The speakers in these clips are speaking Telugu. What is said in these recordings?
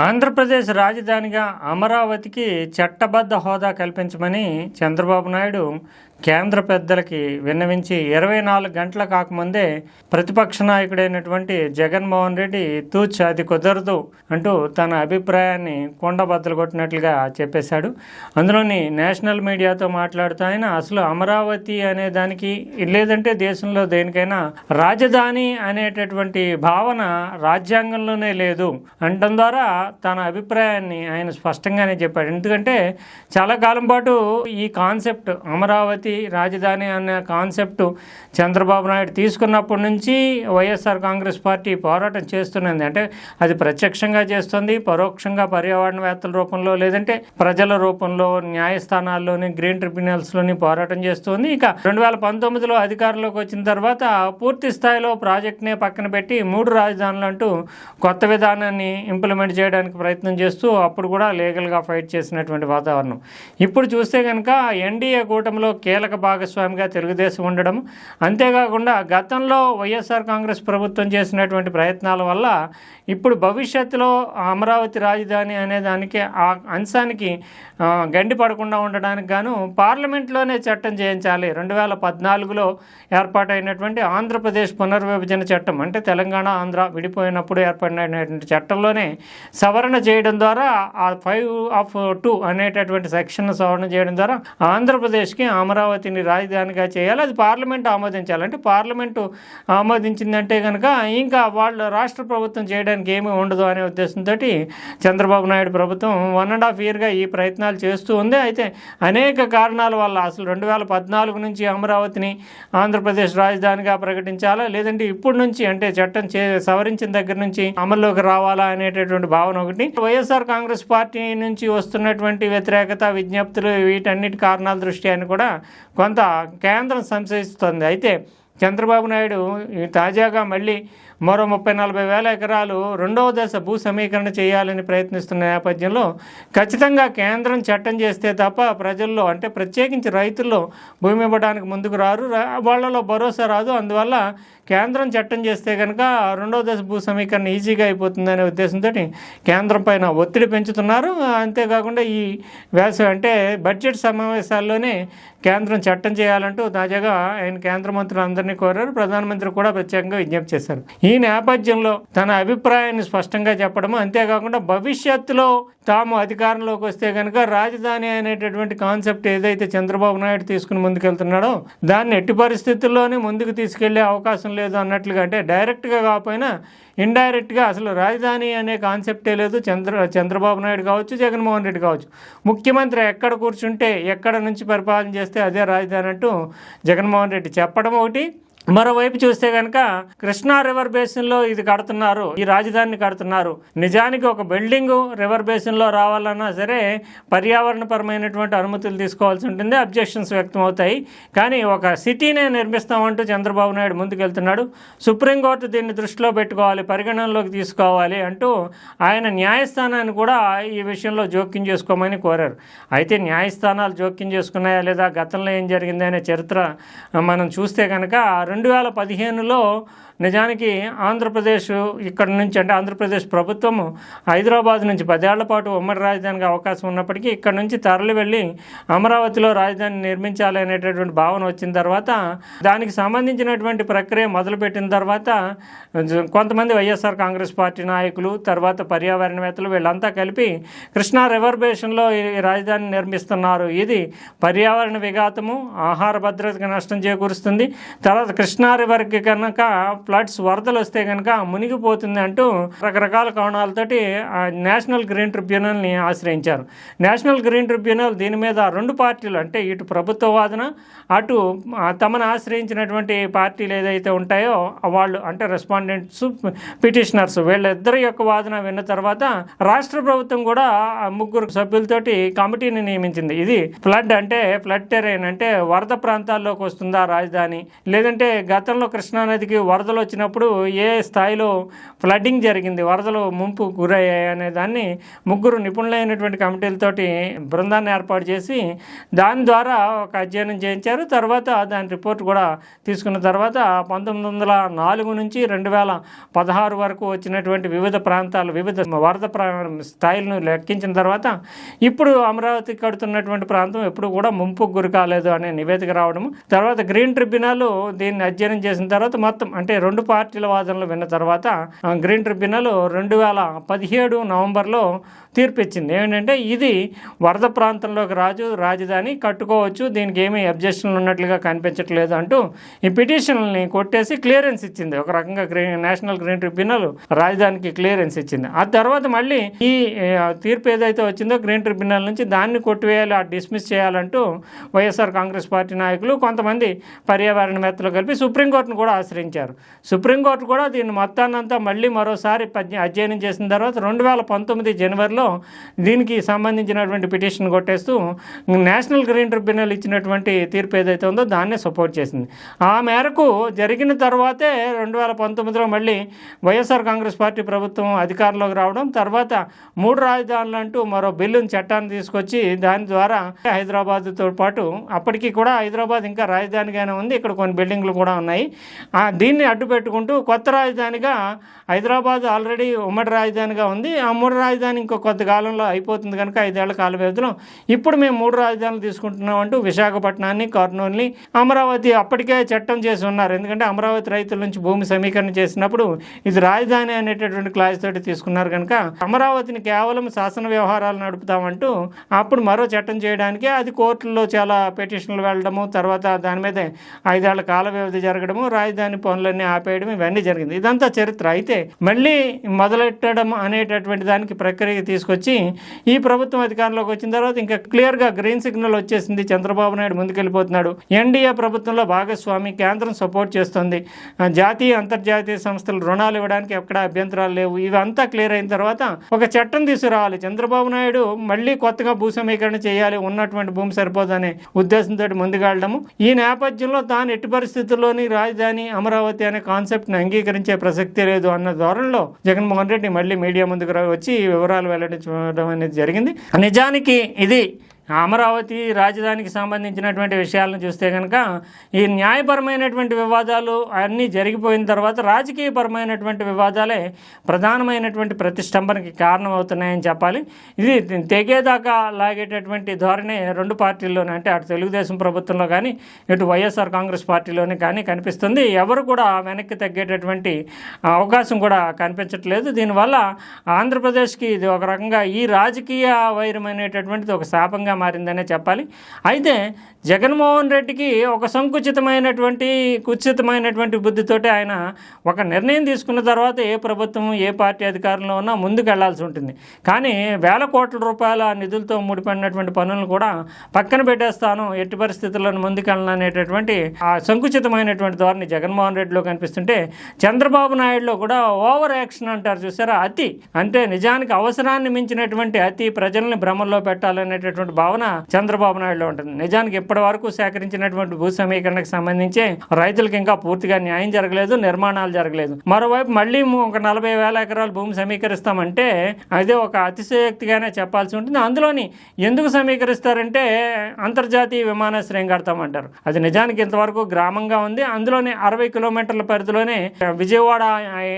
ఆంధ్రప్రదేశ్ రాజధానిగా అమరావతికి చట్టబద్ధ హోదా కల్పించమని చంద్రబాబు నాయుడు కేంద్ర పెద్దలకి విన్నవించి 24 గంటల కాకముందే ప్రతిపక్ష నాయకుడైనటువంటి జగన్మోహన్ రెడ్డి తూచ్ అది కుదరదు అంటూ తన అభిప్రాయాన్ని కొండబద్దలు కొట్టినట్లుగా చెప్పేశాడు. అందులోని నేషనల్ మీడియాతో మాట్లాడుతూ ఆయన అసలు అమరావతి అనే దానికి లేదంటే దేశంలో దేనికైనా రాజధాని అనేటటువంటి భావన రాజ్యాంగంలోనే లేదు అనడం ద్వారా తన అభిప్రాయాన్ని ఆయన స్పష్టంగానే చెప్పాడు. ఎందుకంటే చాలా కాలం పాటు ఈ కాన్సెప్ట్ అమరావతి రాజధాని అనే కాన్సెప్ట్ చంద్రబాబు నాయుడు తీసుకున్నప్పటి నుంచి వైఎస్ఆర్ కాంగ్రెస్ పార్టీ పోరాటం చేస్తున్నది. అంటే అది ప్రత్యక్షంగా చేస్తుంది, పరోక్షంగా పర్యావరణవేత్తల రూపంలో లేదంటే ప్రజల రూపంలో న్యాయస్థానాల్లోని గ్రీన్ ట్రిబ్యునల్స్లోని పోరాటం చేస్తుంది. ఇక 2019లో అధికారంలోకి వచ్చిన తర్వాత పూర్తి స్థాయిలో ప్రాజెక్ట్నే పక్కన పెట్టి 3 రాజధానులు అంటూ కొత్త విధానాన్ని ఇంప్లిమెంట్ చేయడానికి ప్రయత్నం చేస్తూ అప్పుడు కూడా లీగల్గా ఫైట్ చేసినటువంటి వాతావరణం. ఇప్పుడు చూస్తే కనుక ఎన్డీఏ కూటమిలో కీలక భాగస్వామిగా తెలుగుదేశం ఉండడం, అంతేకాకుండా గతంలో వైఎస్ఆర్ కాంగ్రెస్ ప్రభుత్వం చేసినటువంటి ప్రయత్నాల వల్ల ఇప్పుడు భవిష్యత్తులో అమరావతి రాజధాని అనే దానికి ఆ అంశానికి గండి పడకుండా ఉండడానికి గాను పార్లమెంట్లోనే చట్టం చేయించాలి. 2014లో ఏర్పాటైనటువంటి ఆంధ్రప్రదేశ్ పునర్విభజన చట్టం, అంటే తెలంగాణ ఆంధ్ర విడిపోయినప్పుడు ఏర్పడినటువంటి చట్టంలోనే సవరణ చేయడం ద్వారా ఆ 5(2) అనేటటువంటి సెక్షన్ సవరణ చేయడం ద్వారా ఆంధ్రప్రదేశ్కి అమరావతిని రాజధానిగా చేయాలి. అది పార్లమెంట్ ఆమోదించాలి. అంటే పార్లమెంటు ఆమోదించిందంటే కనుక ఇంకా వాళ్ళు రాష్ట్ర ప్రభుత్వం చేయడానికి ఏమీ ఉండదు అనే ఉద్దేశంతో చంద్రబాబు నాయుడు ప్రభుత్వం 1.5 ఇయర్గా ఈ ప్రయత్నాలు చేస్తూ ఉంది. అయితే అనేక కారణాల వల్ల అసలు 2014 నుంచి అమరావతిని ఆంధ్రప్రదేశ్ రాజధానిగా ప్రకటించాలా, లేదంటే ఇప్పుడు నుంచి అంటే చట్టం సవరించిన దగ్గర నుంచి అమల్లోకి రావాలా అనేటటువంటి భావన ఒకటి, వైఎస్ఆర్ కాంగ్రెస్ పార్టీ నుంచి వస్తున్నటువంటి వ్యతిరేకత విజ్ఞప్తులు వీటన్నిటి కారణాల దృష్ట్యా అని కూడా కొంత కేంద్రం సంశయిస్తుంది. అయితే చంద్రబాబు నాయుడు తాజాగా మళ్ళీ మరో 30-40 వేల ఎకరాలు రెండవ దశ భూ సమీకరణ చేయాలని ప్రయత్నిస్తున్న నేపథ్యంలో ఖచ్చితంగా కేంద్రం చట్టం చేస్తే తప్ప ప్రజల్లో అంటే ప్రత్యేకించి రైతుల్లో భూమి ఇవ్వడానికి ముందుకు రారు, వాళ్ళలో భరోసా రాదు. అందువల్ల కేంద్రం చట్టం చేస్తే కనుక రెండవ దశ భూ సమీకరణ ఈజీగా అయిపోతుందనే ఉద్దేశంతో కేంద్రం పైన ఒత్తిడి పెంచుతున్నారు. అంతేకాకుండా ఈ అంటే బడ్జెట్ సమావేశాల్లోనే కేంద్రం చట్టం చేయాలంటూ తాజాగా ఆయన కేంద్ర మంత్రులందరినీ కోరారు. ప్రధానమంత్రి కూడా ప్రత్యేకంగా విజ్ఞప్తి చేశారు. ఈ నేపథ్యంలో తన అభిప్రాయాన్ని స్పష్టంగా చెప్పడము, అంతేకాకుండా భవిష్యత్తులో తాము అధికారంలోకి వస్తే కనుక రాజధాని అనేటటువంటి కాన్సెప్ట్ ఏదైతే చంద్రబాబు నాయుడు తీసుకుని ముందుకెళ్తున్నాడో దాన్ని ఎట్టి పరిస్థితుల్లోనే ముందుకు తీసుకెళ్లే అవకాశం లేదు అన్నట్లుగా, అంటే డైరెక్ట్గా కాకపోయినా ఇండైరెక్ట్గా అసలు రాజధాని అనే కాన్సెప్టే లేదు. చంద్రబాబు నాయుడు కావచ్చు, జగన్మోహన్ రెడ్డి కావచ్చు, ముఖ్యమంత్రి ఎక్కడ కూర్చుంటే ఎక్కడ నుంచి పరిపాలన చేస్తే అదే రాజధాని అంటూ జగన్మోహన్ రెడ్డి చెప్పడం ఒకటి. మరోవైపు చూస్తే కనుక కృష్ణా రివర్ బేసిన్లో ఇది కడుతున్నారు, ఈ రాజధానిని కడుతున్నారు. నిజానికి ఒక బిల్డింగు రివర్ బేసిన్లో రావాలన్నా సరే పర్యావరణపరమైనటువంటి అనుమతులు తీసుకోవాల్సి ఉంటుంది, అబ్జెక్షన్స్ వ్యక్తం అవుతాయి. కానీ ఒక సిటీనే నిర్మిస్తామంటూ చంద్రబాబు నాయుడు ముందుకెళ్తున్నాడు. సుప్రీంకోర్టు దీన్ని దృష్టిలో పెట్టుకోవాలి, పరిగణనలోకి తీసుకోవాలి అంటూ ఆయన న్యాయస్థానాన్ని కూడా ఈ విషయంలో జోక్యం చేసుకోమని కోరారు. అయితే న్యాయస్థానాలు జోక్యం చేసుకున్నాయా లేదా, గతంలో ఏం జరిగింది అనే చరిత్ర మనం చూస్తే కనుక 2015లో నిజానికి ఆంధ్రప్రదేశ్ ఇక్కడ నుంచి అంటే ఆంధ్రప్రదేశ్ ప్రభుత్వము హైదరాబాద్ నుంచి 10 ఏళ్ల పాటు ఉమ్మడి రాజధానికి అవకాశం ఉన్నప్పటికీ ఇక్కడ నుంచి తరలి వెళ్ళి అమరావతిలో రాజధాని నిర్మించాలి అనేటటువంటి భావన వచ్చిన తర్వాత దానికి సంబంధించినటువంటి ప్రక్రియ మొదలుపెట్టిన తర్వాత కొంతమంది వైఎస్ఆర్ కాంగ్రెస్ పార్టీ నాయకులు, తర్వాత పర్యావరణవేత్తలు వీళ్ళంతా కలిపి కృష్ణా రివర్ బేసిన్లో ఈ రాజధాని నిర్మిస్తున్నారు, ఇది పర్యావరణ విఘాతము, ఆహార భద్రతకు నష్టం చేకూరుస్తుంది, తర్వాత కృష్ణా రివర్కి కనుక ఫ్లడ్స్ వరదలు వస్తే కనుక మునిగిపోతుంది అంటూ రకరకాల కారణాలతోటి నేషనల్ గ్రీన్ ట్రిబ్యునల్ని ఆశ్రయించారు. నేషనల్ గ్రీన్ ట్రిబ్యునల్ దీని మీద 2 పార్టీలు అంటే ఇటు ప్రభుత్వ వాదన అటు తమను ఆశ్రయించినటువంటి పార్టీలు ఏదైతే ఉంటాయో వాళ్ళు అంటే రెస్పాండెంట్స్, పిటిషనర్స్ వీళ్ళిద్దరి యొక్క వాదన విన్న తర్వాత రాష్ట్ర ప్రభుత్వం కూడా 3 సభ్యులతోటి కమిటీని నియమించింది. ఇది ఫ్లడ్ టెరైన్ అంటే వరద ప్రాంతాల్లోకి వస్తుందా రాజధాని, లేదంటే గతంలో కృష్ణానదికి వరదలు వచ్చినప్పుడు ఏ స్థాయిలో ఫ్లడ్డింగ్ జరిగింది, వరదలు ముంపు గురయ్యాయి అనే దాన్ని 3 నిపుణులైనటువంటి కమిటీలతోటి బృందాన్ని ఏర్పాటు చేసి దాని ద్వారా ఒక అధ్యయనం చేయించారు. తర్వాత దాని రిపోర్ట్ కూడా తీసుకున్న తర్వాత 1904 నుంచి 2016 వరకు వచ్చినటువంటి వివిధ ప్రాంతాలు, వివిధ వరద స్థాయిలను లెక్కించిన తర్వాత ఇప్పుడు అమరావతి కడుతున్నటువంటి ప్రాంతం ఎప్పుడు కూడా ముంపుకు గురి కాలేదు అనే నివేదిక రావడం, తర్వాత గ్రీన్ ట్రిబ్యునల్ దీన్ని అధ్యయనం చేసిన తర్వాత మొత్తం అంటే 2 పార్టీల వాదనలు విన్న తర్వాత గ్రీన్ ట్రిబ్యునల్ 2017 నవంబర్లో తీర్పు ఇచ్చింది. ఏంటంటే ఇది వరద ప్రాంతంలోకి రాజధాని కట్టుకోవచ్చు, దీనికి ఏమీ అబ్జెక్షన్లు ఉన్నట్లుగా కనిపించట్లేదు అంటూ ఈ పిటిషన్లని కొట్టేసి క్లియరెన్స్ ఇచ్చింది. ఒక రకంగా నేషనల్ గ్రీన్ ట్రిబ్యునల్ రాజధానికి క్లియరెన్స్ ఇచ్చింది. ఆ తర్వాత మళ్ళీ ఈ తీర్పు ఏదైతే వచ్చిందో గ్రీన్ ట్రిబ్యునల్ నుంచి దాన్ని కొట్టివేయాలి, డిస్మిస్ చేయాలంటూ వైఎస్ఆర్ కాంగ్రెస్ పార్టీ నాయకులు కొంతమంది పర్యావరణవేత్తలు కలిపి సుప్రీంకోర్టును కూడా ఆశ్రయించారు. సుప్రీంకోర్టు కూడా దీన్ని మొత్తాన్నంతా మళ్ళీ మరోసారి అధ్యయనం చేసిన తర్వాత 2019 జనవరిలో దీనికి సంబంధించినటువంటి పిటిషన్ కొట్టేస్తూ నేషనల్ గ్రీన్ ట్రిబ్యునల్ ఇచ్చినటువంటి తీర్పు ఏదైతే ఉందో దాన్నే సపోర్ట్ చేసింది. ఆ మేరకు జరిగిన తర్వాతే 2019లో మళ్ళీ వైఎస్ఆర్ కాంగ్రెస్ పార్టీ ప్రభుత్వం అధికారంలోకి రావడం, తర్వాత 3 రాజధానులు అంటూ మరో బిల్లును చట్టాన్ని తీసుకొచ్చి దాని ద్వారా హైదరాబాద్తో పాటు అప్పటికి కూడా హైదరాబాద్ ఇంకా రాజధానిగానే ఉంది, ఇక్కడ కొన్ని బిల్డింగ్లు కూడా ఉన్నాయి, దీన్ని అడ్డు పెట్టుకుంటూ కొత్త రాజధానిగా హైదరాబాద్ ఆల్రెడీ ఉమ్మడి రాజధానిగా ఉంది, ఆ ఉమ్మడి రాజధాని ఇంకో కొద్ది కాలంలో అయిపోతుంది కనుక 5 ఏళ్ల కాల వ్యవధిలో ఇప్పుడు మేము 3 రాజధానులు తీసుకుంటున్నాం అంటూ విశాఖపట్నాన్ని, కర్నూలుని, అమరావతి అప్పటికే చట్టం చేసి ఉన్నారు. ఎందుకంటే అమరావతి రైతుల నుంచి భూమి సమీకరణ చేసినప్పుడు ఇది రాజధాని అనేటటువంటి క్లాస్ తోటి తీసుకున్నారు కనుక అమరావతిని కేవలం శాసన వ్యవహారాలు నడుపుతామంటూ అప్పుడు మరో చట్టం చేయడానికి అది కోర్టుల్లో చాలా పిటిషన్లు వెళ్ళడము, తర్వాత దాని మీద 5 ఏళ్ల కాల వ్యవధి జరగడము, రాజధాని పనులన్నీ ఆపేయడం ఇవన్నీ జరిగింది. ఇదంతా చరిత్ర. అయితే మళ్ళీ మొదలెట్టడం అనేటటువంటి దానికి ప్రక్రియ తీసుకొచ్చి ఈ ప్రభుత్వం అధికారంలోకి వచ్చిన తర్వాత ఇంకా క్లియర్గా గ్రీన్ సిగ్నల్ వచ్చేసింది, చంద్రబాబు నాయుడు ముందుకెళ్ళిపోతున్నాడు, ఎన్డీఏ ప్రభుత్వంలో భాగస్వామి, కేంద్రం సపోర్ట్ చేస్తుంది, జాతీయ అంతర్జాతీయ సంస్థలు రుణాలు ఇవ్వడానికి ఎక్కడ అభ్యంతరాలు లేవు, ఇవంతా క్లియర్ అయిన తర్వాత ఒక చట్టం తీసుకురావాలి, చంద్రబాబు నాయుడు మళ్ళీ కొత్తగా భూ సమీకరణ చేయాలి, ఉన్నటువంటి భూమి సరిపోదనే ఉద్దేశంతో ముందుకెళ్ళడము. ఈ నేపథ్యంలో తాను ఎట్టి పరిస్థితుల్లోని రాజధాని అమరావతి అనే కాన్సెప్ట్ని అంగీకరించే ప్రసక్తి లేదు అన్న ధోరణిలో జగన్మోహన్ రెడ్డి మళ్ళీ మీడియా ముందుకు వచ్చి వివరాలు వెల్లడించడం అనేది జరిగింది. నిజానికి ఇది అమరావతి రాజధానికి సంబంధించినటువంటి విషయాలను చూస్తే కనుక ఈ న్యాయపరమైనటువంటి వివాదాలు అన్నీ జరిగిపోయిన తర్వాత రాజకీయపరమైనటువంటి వివాదాలే ప్రధానమైనటువంటి ప్రతిష్టంభనకి కారణమవుతున్నాయని చెప్పాలి. ఇది తెగేదాకా లాగేటటువంటి ధోరణి 2 పార్టీల్లోనే, అంటే అటు తెలుగుదేశం ప్రభుత్వంలో కానీ ఇటు వైఎస్ఆర్ కాంగ్రెస్ పార్టీలోనే కానీ కనిపిస్తుంది. ఎవరు కూడా వెనక్కి తగ్గేటటువంటి అవకాశం కూడా కనిపించట్లేదు. దీనివల్ల ఆంధ్రప్రదేశ్కి ఇది ఒక రకంగా ఈ రాజకీయ వైరం అనేటటువంటిది ఒక శాపంగా మారిందనే చెప్పాలి. అయితే జగన్మోహన్ రెడ్డికి ఒక కుత్సితమైనటువంటి బుద్ధితోటి ఆయన ఒక నిర్ణయం తీసుకున్న తర్వాత ఏ ప్రభుత్వం ఏ పార్టీ అధికారంలో ఉన్నా ముందుకు వెళ్లాల్సి ఉంటుంది. కానీ వేల కోట్ల రూపాయల నిధులతో ముడిపడినటువంటి పనులను కూడా పక్కన పెట్టేస్తాను, ఎట్టి పరిస్థితుల్లో ముందుకెళ్ళను అనేటటువంటి ఆ సంకుచితమైనటువంటి ధోరణి జగన్మోహన్ రెడ్డిలో కనిపిస్తుంటే చంద్రబాబు నాయుడులో కూడా ఓవర్ యాక్షన్ అంటారు చూసారా, అతి, అంటే నిజానికి అవసరాన్ని మించినటువంటి అతి, ప్రజల్ని భ్రమంలో పెట్టాలనేటటువంటి భావన చంద్రబాబు నాయుడులో ఉంటుంది. నిజానికి ఇప్పటి వరకు సేకరించినటువంటి భూ సమీకరణకు సంబంధించి రైతులకు ఇంకా పూర్తిగా న్యాయం జరగలేదు, నిర్మాణాలు జరగలేదు. మరోవైపు మళ్ళీ ఒక 40,000 ఎకరాలు భూమి సమీకరిస్తామంటే అదే ఒక అతిశయోక్తిగానే చెప్పాల్సి ఉంటుంది. అందులోని ఎందుకు సమీకరిస్తారంటే అంతర్జాతీయ విమానాశ్రయం కడతామంటారు. అది నిజానికి ఇంతవరకు గ్రామంగా ఉంది. అందులోనే 60 కిలోమీటర్ల పరిధిలోనే విజయవాడ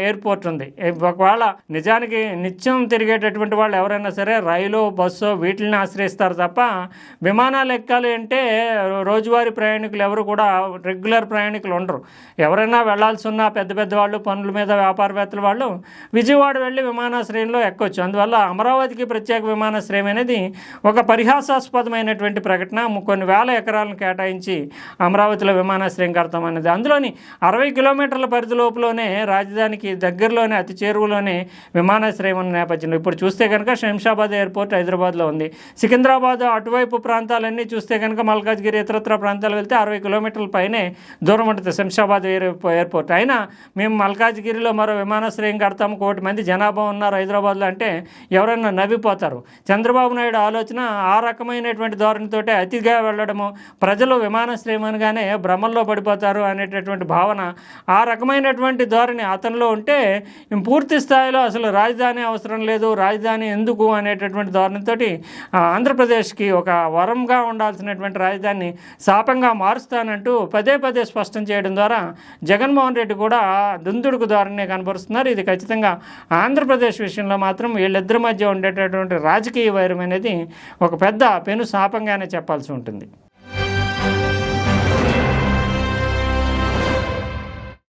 ఎయిర్పోర్ట్ ఉంది. ఒకవేళ నిజానికి నిత్యం తిరిగేటటువంటి వాళ్ళు ఎవరైనా సరే రైలు, బస్సు వీటిని ఆశ్రయిస్తారు తప్ప విమానాలు ఎక్కాలి అంటే రోజువారీ ప్రయాణికులు ఎవరు కూడా రెగ్యులర్ ప్రయాణికులు ఉండరు. ఎవరైనా వెళ్లాల్సి ఉన్న పెద్ద పెద్ద వాళ్ళు, పనుల మీద వ్యాపారవేత్తల వాళ్ళు విజయవాడ వెళ్ళి విమానాశ్రయంలో ఎక్కొచ్చు. అందువల్ల అమరావతికి ప్రత్యేక విమానాశ్రయం అనేది ఒక పరిహాసాస్పదమైనటువంటి ప్రకటన. కొన్ని వేల ఎకరాలను కేటాయించి అమరావతిలో విమానాశ్రయం కడతామన్నది. అందులోని 60 కిలోమీటర్ల పరిధి లోపలనే రాజధానికి దగ్గరలోనే అతి చేరువలోనే విమానాశ్రయం ఉన్న నేపథ్యంలో ఇప్పుడు చూస్తే కనుక శంషాబాద్ ఎయిర్పోర్ట్ హైదరాబాద్లో ఉంది, సికింద్రాబాద్ హైదరాబాద్ అటువైపు ప్రాంతాలన్నీ చూస్తే కనుక మల్కాజ్గిరి ఇతరత్ర ప్రాంతాలు వెళ్తే 60 కిలోమీటర్ల పైనే దూరం ఉంటుంది శంషాబాద్ ఎయిర్పోర్ట్. అయినా మేము మల్కాజ్గిరిలో మరో విమానాశ్రయం కడతాము, 1 కోటి మంది జనాభా ఉన్నారు హైదరాబాద్లో అంటే ఎవరైనా నవ్విపోతారు. చంద్రబాబు నాయుడు ఆలోచన ఆ రకమైనటువంటి ధోరణితోటే అతిగా వెళ్ళడము, ప్రజలు విమానాశ్రయం అనగానే భ్రమల్లో పడిపోతారు అనేటటువంటి భావన, ఆ రకమైనటువంటి ధోరణి అతనిలో ఉంటే పూర్తి స్థాయిలో అసలు రాజధాని అవసరం లేదు, రాజధాని ఎందుకు అనేటటువంటి ధోరణితోటి ఆంధ్రప్రదేశ్కి ఒక వరంగా ఉండాల్సినటువంటి రాజధానిని శాపంగా మారుస్తానంటూ పదే పదే స్పష్టం చేయడం ద్వారా జగన్మోహన్ రెడ్డి కూడా దుందుడుకు ధోరణి కనబరుస్తున్నారు. ఇది ఖచ్చితంగా ఆంధ్రప్రదేశ్ విషయంలో మాత్రం వీళ్ళిద్దరి మధ్య ఉండేటటువంటి రాజకీయ వైరం అనేది ఒక పెద్ద పెను శాపంగానే చెప్పాల్సి ఉంటుంది.